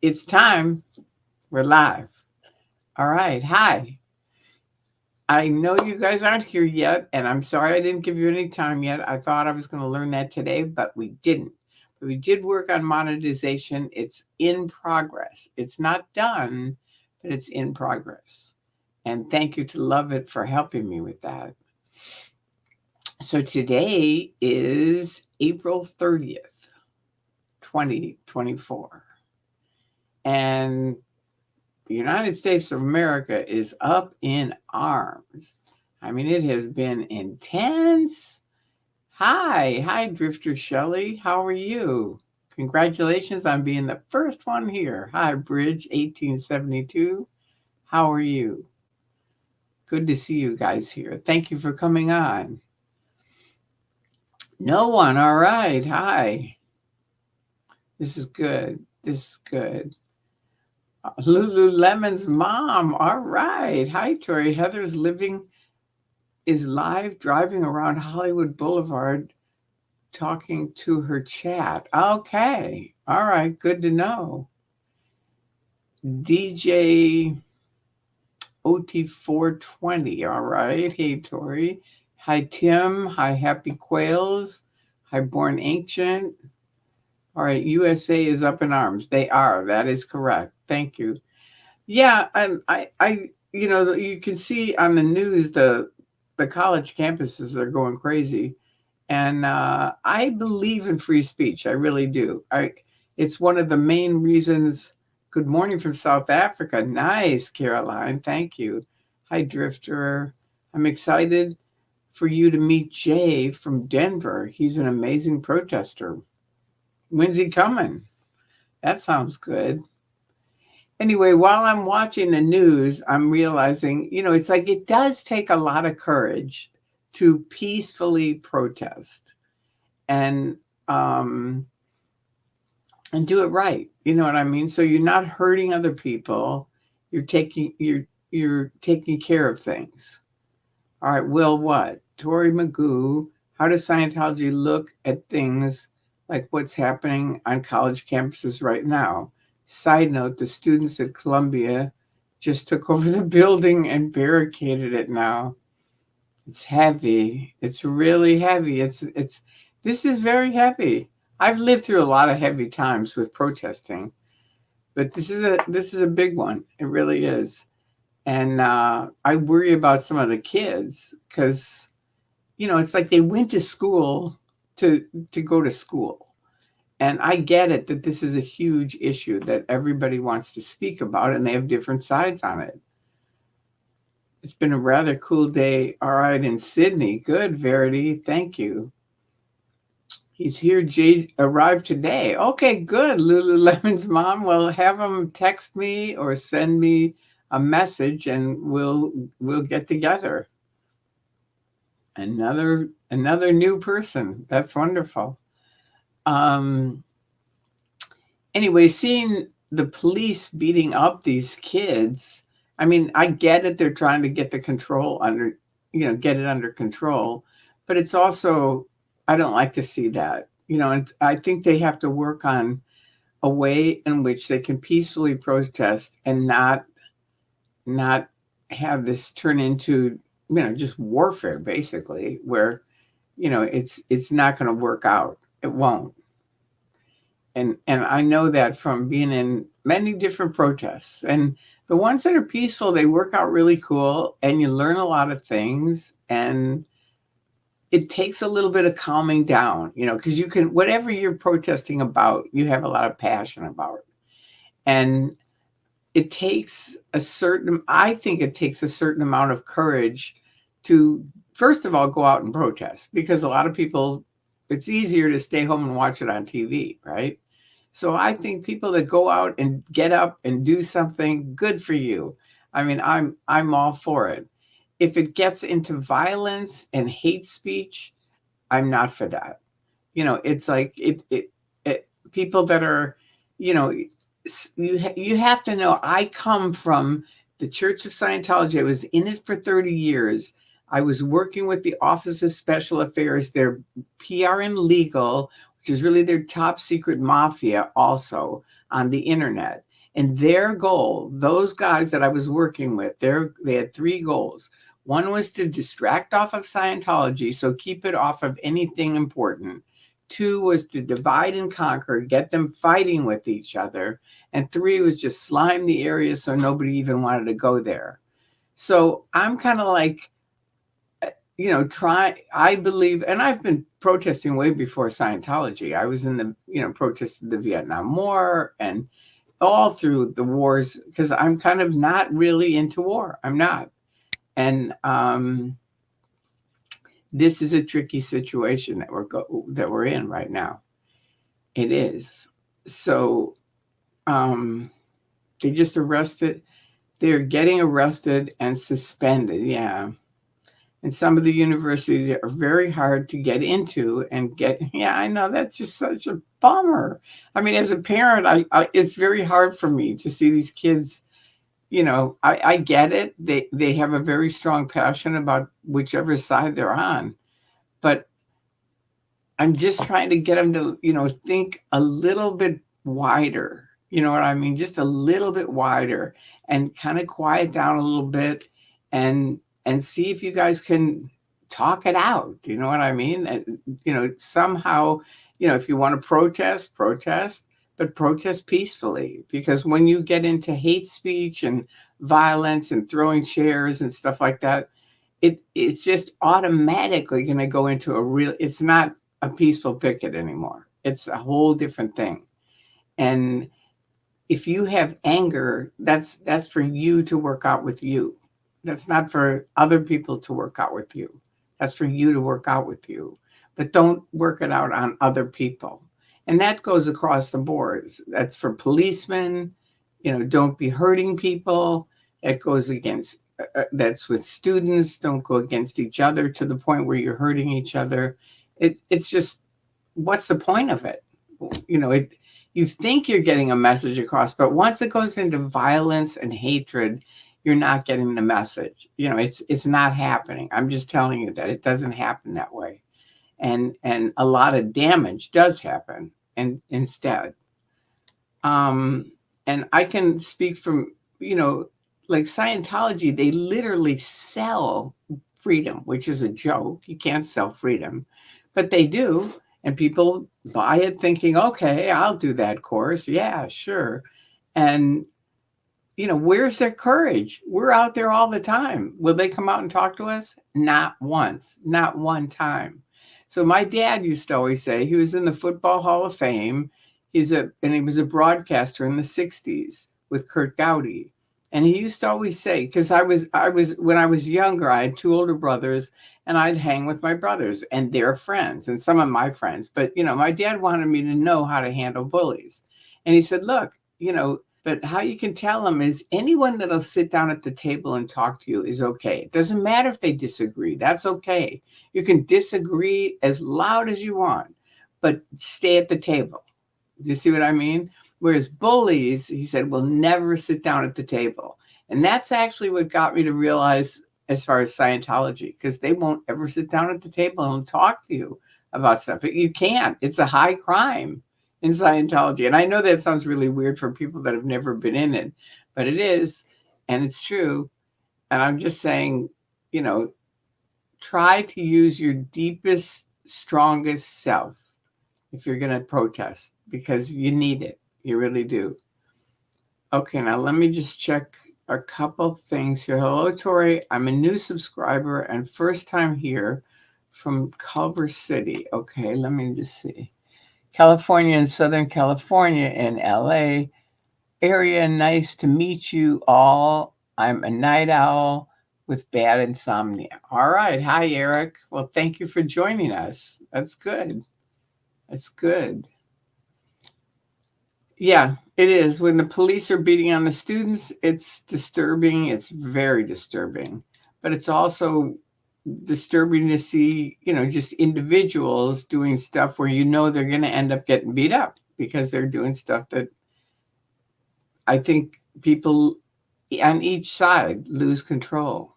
It's time. We're live. All right. Hi. I know you guys aren't here yet, and I'm sorry I didn't give you any time yet. I thought I was going to learn that today, but we didn't. But we did work on monetization. It's in progress. It's not done, but it's in progress. And thank you to Love It for helping me with that. So today is April 30th, 2024. And the United States of America is up in arms. I mean, it has been intense. Hi, Drifter Shelley. How are you? Congratulations on being the first one here. Hi, Bridge 1872. How are you? Good to see you guys here. Thank you for coming on. No one. All right. Hi. This is good. This is good. Lululemon's mom. All right. Hi, Tori. Heather's living is live driving around Hollywood Boulevard talking to her chat. Okay. All right. Good to know. DJ OT420. All right. Hey, Tori. Hi, Tim. Hi, Happy Quails. Hi, Born Ancient. All right. USA is up in arms. They are. That is correct. Thank you. Yeah. You can see on the news the college campuses are going crazy. And I believe in free speech. I really do. It's one of the main reasons. Good morning from South Africa. Nice, Caroline. Thank you. Hi, Drifter. I'm excited for you to meet Jay from Denver. He's an amazing protester. When's he coming? That sounds good. Anyway, while I'm watching the news, I'm realizing, it's like it does take a lot of courage to peacefully protest and um and do it right. You know what I mean? So you're not hurting other people. You're taking care of things. All right, Will what? Tori Magoo, how does Scientology look at things like what's happening on college campuses right now? Side note, the students at Columbia just took over the building and barricaded it now. It's heavy. It's really heavy. It's this is very heavy. I've lived through a lot of heavy times with protesting, but this is a big one. It really is. And I worry about some of the kids because it's like they went to school to go to school. And I get it that this is a huge issue that everybody wants to speak about and they have different sides on it. It's been a rather cool day. All right, in Sydney. Good, Verity. Thank you. He's here. Jay arrived today. Okay, good. Lululemon's mom. Well, have him text me or send me a message, and we'll get together. Another new person. That's wonderful. Um. Anyway, seeing the police beating up these kids. I mean, I get it. They're trying to get the control under, get it under control, but it's also I don't like to see that. And I think they have to work on a way in which they can peacefully protest and not have this turn into just warfare basically where it's not going to work out. It won't. And I know that from being in many different protests. And the ones that are peaceful, they work out really cool and you learn a lot of things. And it takes a little bit of calming down, because you can, whatever you're protesting about, you have a lot of passion about it. And I think it takes a certain amount of courage to, first of all, go out and protest, because a lot of people, it's easier to stay home and watch it on TV, right? So I think people that go out and get up and do something, good for you. I mean, I'm all for it. If it gets into violence and hate speech, I'm not for that. It's like it people that are, you know, you have to know. I come from the Church of Scientology. I was in it for 30 years. I was working with the Office of Special Affairs, their PR and legal, which is really their top secret mafia, also on the internet. And their goal, those guys that I was working with, they had three goals. One was to distract off of Scientology, so keep it off of anything important. Two was to divide and conquer, get them fighting with each other. And three was just slime the area so nobody even wanted to go there. So I'm kind of like, I believe, and I've been protesting way before Scientology. I was in the, protested the Vietnam War and all through the wars, because I'm kind of not really into war. I'm not. And this is a tricky situation that we're in right now. It is. So they just arrested. They're getting arrested and suspended. Yeah. And some of the universities are very hard to get into and get. Yeah, I know, that's just such a bummer. I mean, as a parent, it's very hard for me to see these kids. I get it. They have a very strong passion about whichever side they're on, but I'm just trying to get them to, think a little bit wider. You know what I mean? Just a little bit wider, and kind of quiet down a little bit, and see if you guys can talk it out. You know what I mean? And, somehow, if you want to protest, but protest peacefully, because when you get into hate speech and violence and throwing chairs and stuff like that, it's just automatically going to go into it's not a peaceful picket anymore. It's a whole different thing. And if you have anger, that's for you to work out with you. That's not for other people to work out with you. That's for you to work out with you. But don't work it out on other people. And that goes across the boards. That's for policemen. Don't be hurting people. It goes against, that's with students. Don't go against each other to the point where you're hurting each other. It's just, what's the point of it? You think you're getting a message across, but once it goes into violence and hatred, you're not getting the message. It's not happening. I'm just telling you that it doesn't happen that way. And a lot of damage does happen, and instead. And I can speak from, like Scientology, they literally sell freedom, which is a joke. You can't sell freedom, but they do. And people buy it thinking, okay, I'll do that course. Yeah, sure. And, where's their courage? We're out there all the time. Will they come out and talk to us? Not once, not one time. So my dad used to always say, he was in the Football Hall of Fame. And he was a broadcaster in the 60s with Kurt Gowdy. And he used to always say, because when I was younger, I had two older brothers, and I'd hang with my brothers and their friends and some of my friends. But, my dad wanted me to know how to handle bullies. And he said, look, but how you can tell them is anyone that'll sit down at the table and talk to you is okay. It doesn't matter if they disagree. That's okay. You can disagree as loud as you want, but stay at the table. Do you see what I mean? Whereas bullies, he said, will never sit down at the table. And that's actually what got me to realize, as far as Scientology, because they won't ever sit down at the table and talk to you about stuff. You can't. It's a high crime in Scientology. And I know that sounds really weird for people that have never been in it, but it is, and it's true. And I'm just saying, try to use your deepest, strongest self if you're going to protest, because you need it. You really do. Okay, now let me just check a couple things here. Hello, Tori. I'm a new subscriber and first time here from Culver City. Okay, let me just see. California and Southern California in LA area. Nice to meet you all. I'm a night owl with bad insomnia. All right. Hi, Eric. Well, thank you for joining us. That's good. That's good. Yeah, it is. When the police are beating on the students, it's disturbing. It's very disturbing. But it's also disturbing to see, just individuals doing stuff where they're going to end up getting beat up because they're doing stuff that I think people on each side lose control.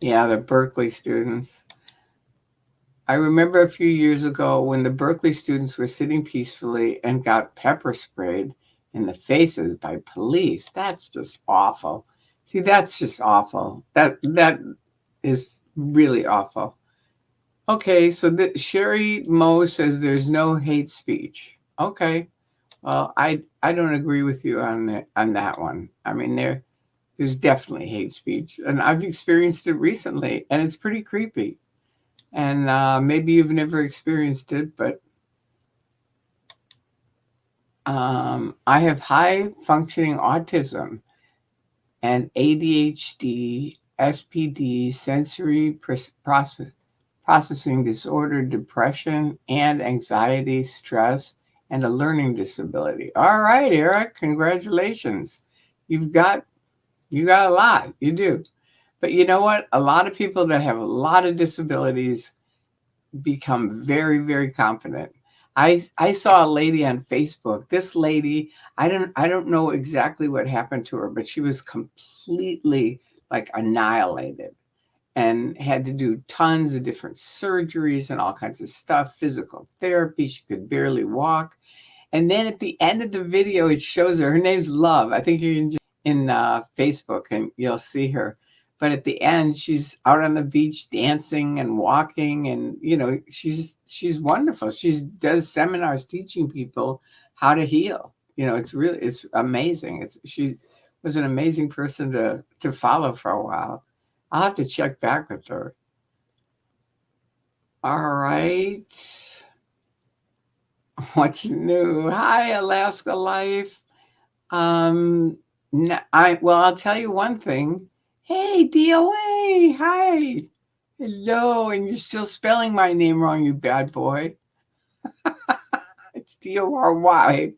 Yeah, the Berkeley students. I remember a few years ago when the Berkeley students were sitting peacefully and got pepper sprayed in the faces by police. That's just awful. See, that's just awful. That is really awful. Okay, so Sherry Moe says there's no hate speech. Okay, well, I don't agree with you on that one. I mean, there's definitely hate speech, and I've experienced it recently, and it's pretty creepy. And maybe you've never experienced it, but I have high functioning autism and ADHD, SPD, sensory processing disorder, depression, and anxiety, stress, and a learning disability. All right, Eric, congratulations. You've got you got a lot. You do. But you know what? A lot of people that have a lot of disabilities become very, very confident. I saw a lady on Facebook. This lady, I don't know exactly what happened to her, but she was completely like annihilated and had to do tons of different surgeries and all kinds of stuff, physical therapy. She could barely walk. And then at the end of the video, it shows her. Her name's Love. I think you can just in Facebook and you'll see her. But at the end, she's out on the beach dancing and walking, and she's wonderful. She does seminars teaching people how to heal. It's amazing. She was an amazing person to follow for a while. I'll have to check back with her. All right. What's new? Hi, Alaska Life. Um, I'll tell you one thing. Hey, DOA. Hi. Hello. And you're still spelling my name wrong, you bad boy. It's DORY.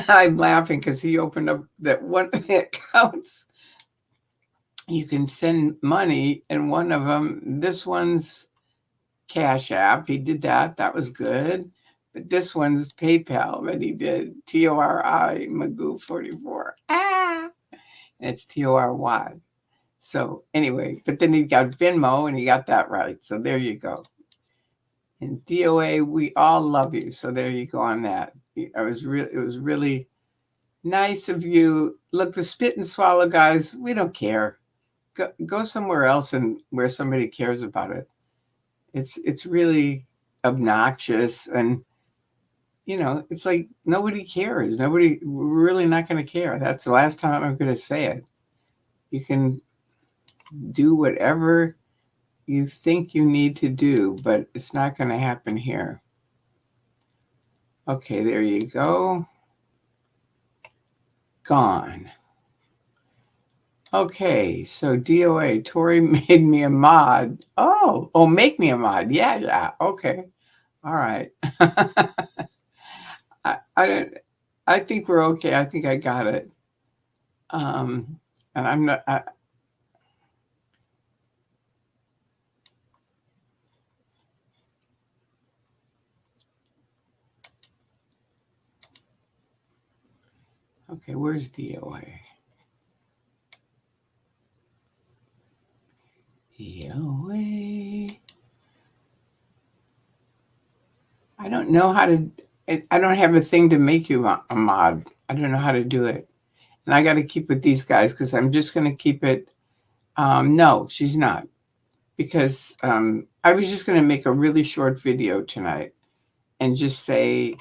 I'm laughing because he opened up that one of the accounts. You can send money, and one of them, this one's Cash App. He did that. That was good. But this one's PayPal that he did. TORI Magoo 44. Ah, and it's TORY. So anyway, but then he got Venmo and he got that right. So there you go. And DOA, we all love you. So there you go on that. It was really nice of you. Look, the spit and swallow guys, we don't care. Go somewhere else and where somebody cares about it. It's really obnoxious, and it's like nobody cares. We're really not going to care. That's the last time I'm going to say it. You can do whatever you think you need to do, but it's not going to happen here. Okay, there you go. Gone. Okay, so DOA, Tori made me a mod. Oh, make me a mod. Yeah. Okay. All right. I think we're okay. I think I got it. And I'm not. Okay, where's DOA? DOA. I don't know how to. I don't have a thing to make you a mod. I don't know how to do it. And I got to keep with these guys because I'm just going to keep it. No, she's not. Because I was just going to make a really short video tonight and just say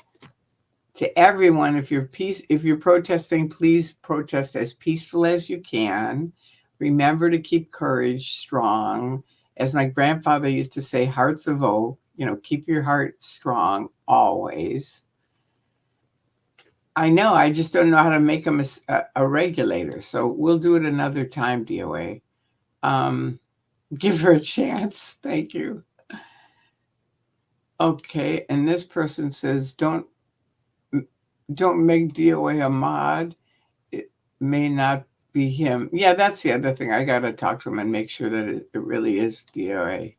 to everyone, if you're protesting, please protest as peaceful as you can. Remember to keep courage strong. As my grandfather used to say, hearts of oak. Keep your heart strong always. I know. I just don't know how to make them a regulator. So we'll do it another time, DOA. Give her a chance. Thank you. Okay. And this person says, don't make DOA a mod. It may not be him. Yeah, that's the other thing. I got to talk to him and make sure that it really is DOA.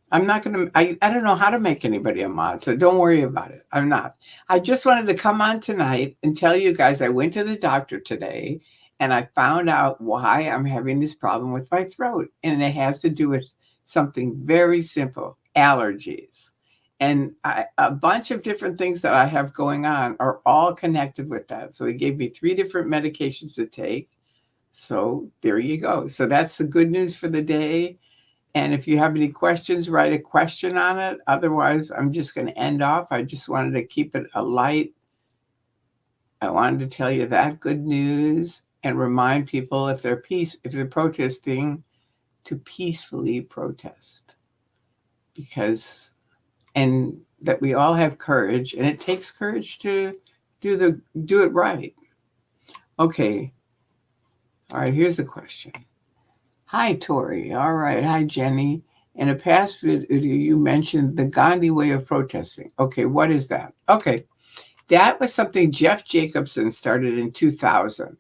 I'm not going to, I don't know how to make anybody a mod, so don't worry about it. I'm not. I just wanted to come on tonight and tell you guys I went to the doctor today and I found out why I'm having this problem with my throat. And it has to do with something very simple, allergies. And a bunch of different things that I have going on are all connected with that. So he gave me 3 different medications to take. So there you go. So that's the good news for the day. And if you have any questions, write a question on it. Otherwise, I'm just going to end off. I just wanted to keep it a light. I wanted to tell you that good news and remind people if they're protesting, to peacefully protest. Because and that we all have courage, and it takes courage to do it right. Okay. All right, here's a question. Hi, Tori. All right. Hi, Jenny. In a past video, you mentioned the Gandhi way of protesting. Okay, what is that? Okay, that was something Jeff Jacobson started in 2000.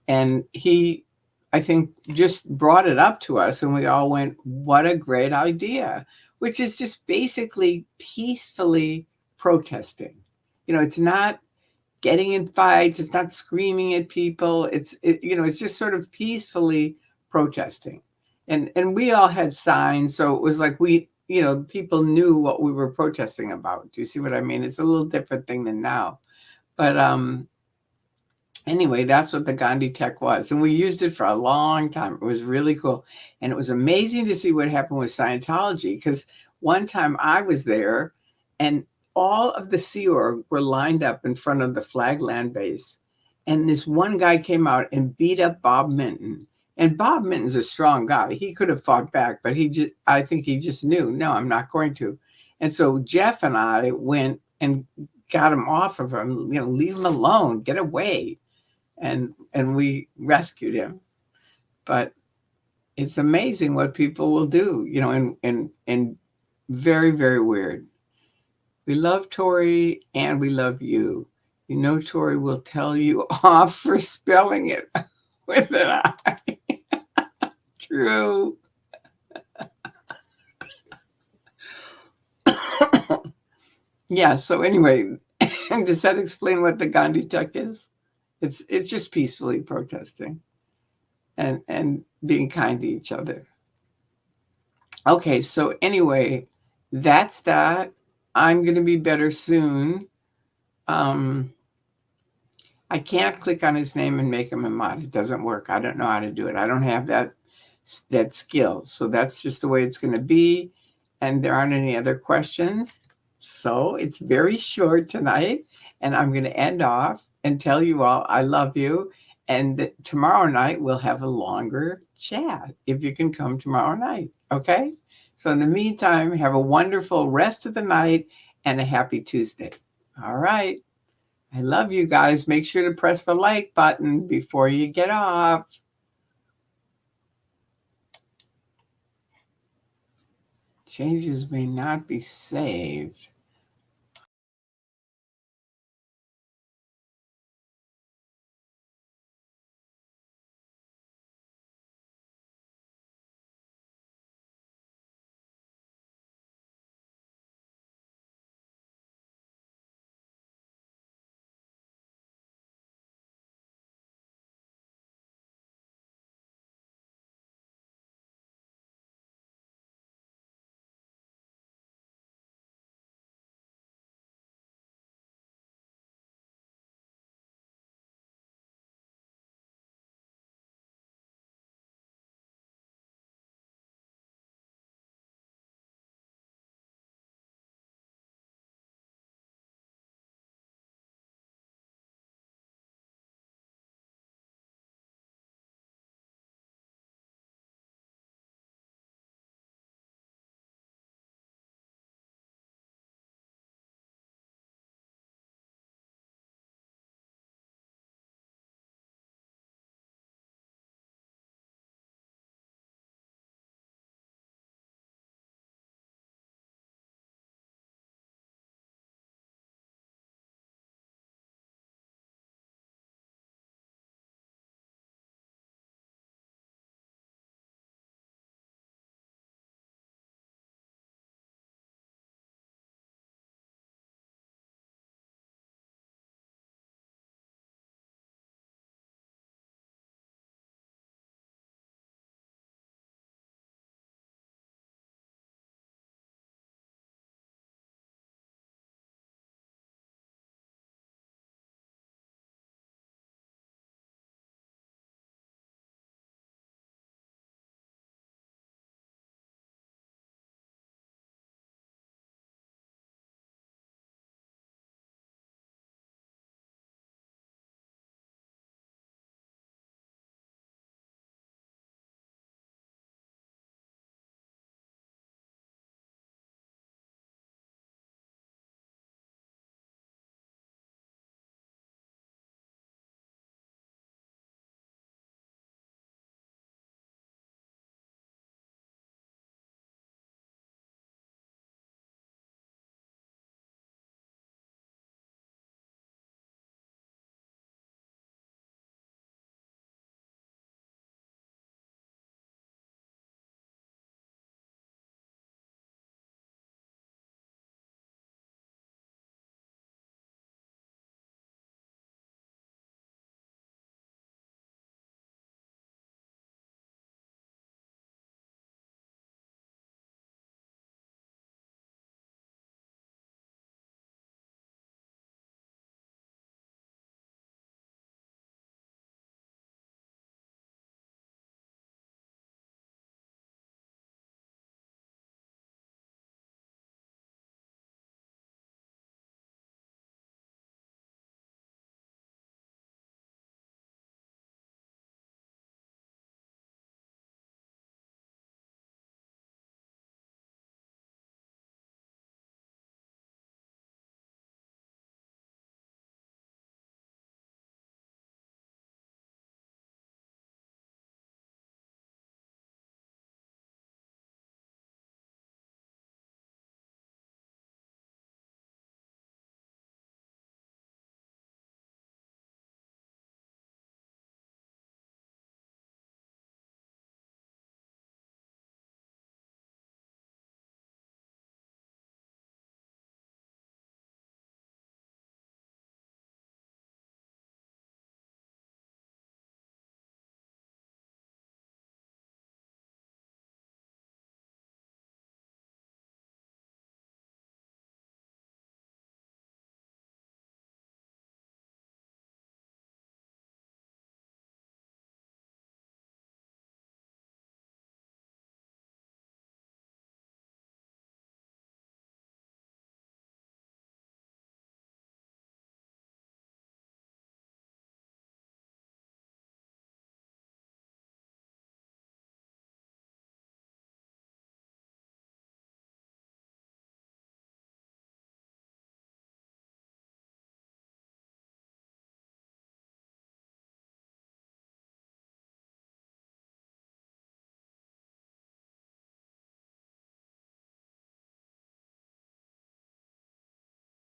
And he, I think, just brought it up to us, and we all went, what a great idea, which is just basically peacefully protesting. It's not getting in fights, it's not screaming at people, it's just sort of peacefully protesting. And we all had signs, so it was like people knew what we were protesting about. Do you see what I mean? It's a little different thing than now. But anyway, that's what the Gandhi tech was. And we used it for a long time. It was really cool. And it was amazing to see what happened with Scientology, because one time I was there and all of the Sea Org were lined up in front of the Flag Land Base. And this one guy came out and beat up Bob Minton. And Bob Minton's a strong guy. He could have fought back, but I think he just knew, no, I'm not going to. And so Jeff and I went and got him off of him, leave him alone, get away. And we rescued him. But it's amazing what people will do, and very, very weird. We love Tori and we love you. Tori will tell you off for spelling it with an I. True. Yeah, so anyway, does that explain what the Gandhi tech is? It's just peacefully protesting and being kind to each other. Okay, so anyway, that's that. I'm going to be better soon. I can't click on his name and make him a mod. It doesn't work. I don't know how to do it. I don't have that skill. So that's just the way it's going to be. And there aren't any other questions. So it's very short tonight. And I'm going to end off and tell you all I love you. And tomorrow night we'll have a longer chat if you can come tomorrow night. Okay? So in the meantime, have a wonderful rest of the night and a happy Tuesday. All right. I love you guys. Make sure to press the like button before you get off. Changes may not be saved.